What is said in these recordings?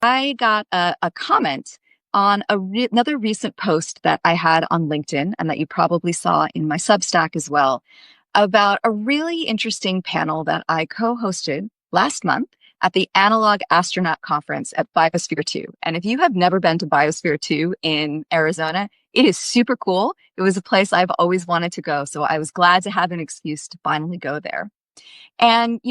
I got a comment on another recent post that I had on LinkedIn and that you probably saw in my Substack as well about a really interesting panel that I co-hosted last month at the Analog Astronaut Conference at Biosphere 2. And if you have never been to Biosphere 2 in Arizona, it is super cool. It was a place I've always wanted to go. So I was glad to have an excuse to finally go there. And,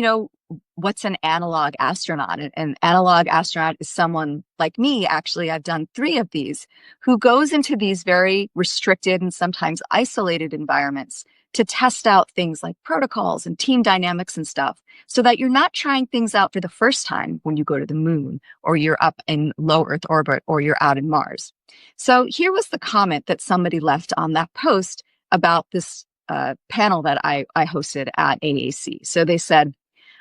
what's an analog astronaut? An analog astronaut is someone like me, actually, I've done 3 of these, who goes into these very restricted and sometimes isolated environments to test out things like protocols and team dynamics and stuff, so that you're not trying things out for the first time when you go to the moon or you're up in low Earth orbit or you're out in Mars. So here was the comment that somebody left on that post about this panel that I hosted at AAC. So they said,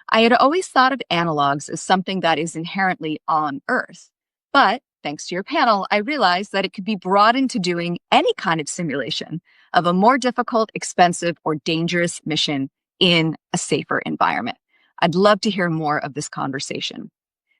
I had always thought of analogs as something that is inherently on Earth. But thanks to your panel, I realized that it could be brought into doing any kind of simulation of a more difficult, expensive, or dangerous mission in a safer environment. I'd love to hear more of this conversation.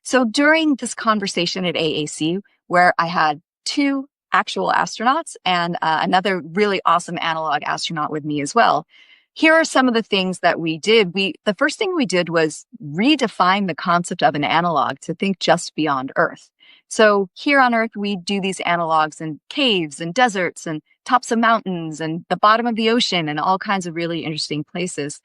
So during this conversation at AAC, where I had 2 actual astronauts and another really awesome analog astronaut with me as well, here are some of the things that we did. The first thing we did was redefine the concept of an analog to think just beyond Earth. So here on Earth, we do these analogs in caves and deserts and tops of mountains and the bottom of the ocean and all kinds of really interesting places.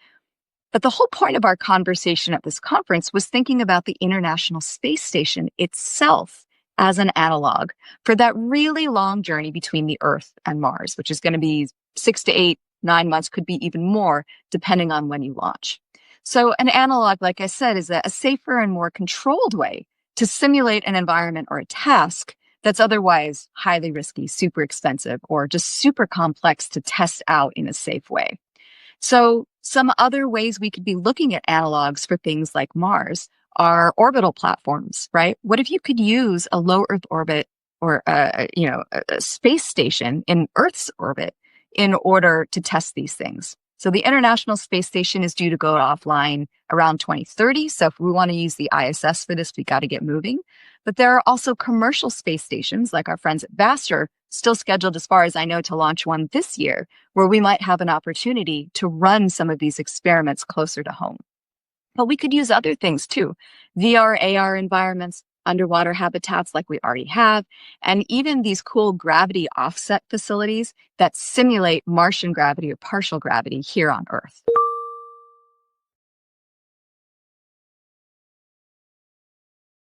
But the whole point of our conversation at this conference was thinking about the International Space Station itself as an analog for that really long journey between the Earth and Mars, which is going to be 6 to 8, 9 months, could be even more, depending on when you launch. So an analog, like I said, is a safer and more controlled way to simulate an environment or a task that's otherwise highly risky, super expensive, or just super complex to test out in a safe way. So some other ways we could be looking at analogs for things like Mars are orbital platforms, right? What if you could use a low Earth orbit or a space station in Earth's orbit in order to test these things? So the International Space Station is due to go offline around 2030. So if we want to use the ISS for this, we got to get moving. But there are also commercial space stations like our friends at Vaster, still scheduled, as far as I know, to launch one this year, where we might have an opportunity to run some of these experiments closer to home. But we could use other things too. VR, AR environments, underwater habitats like we already have, and even these cool gravity offset facilities that simulate Martian gravity or partial gravity here on Earth.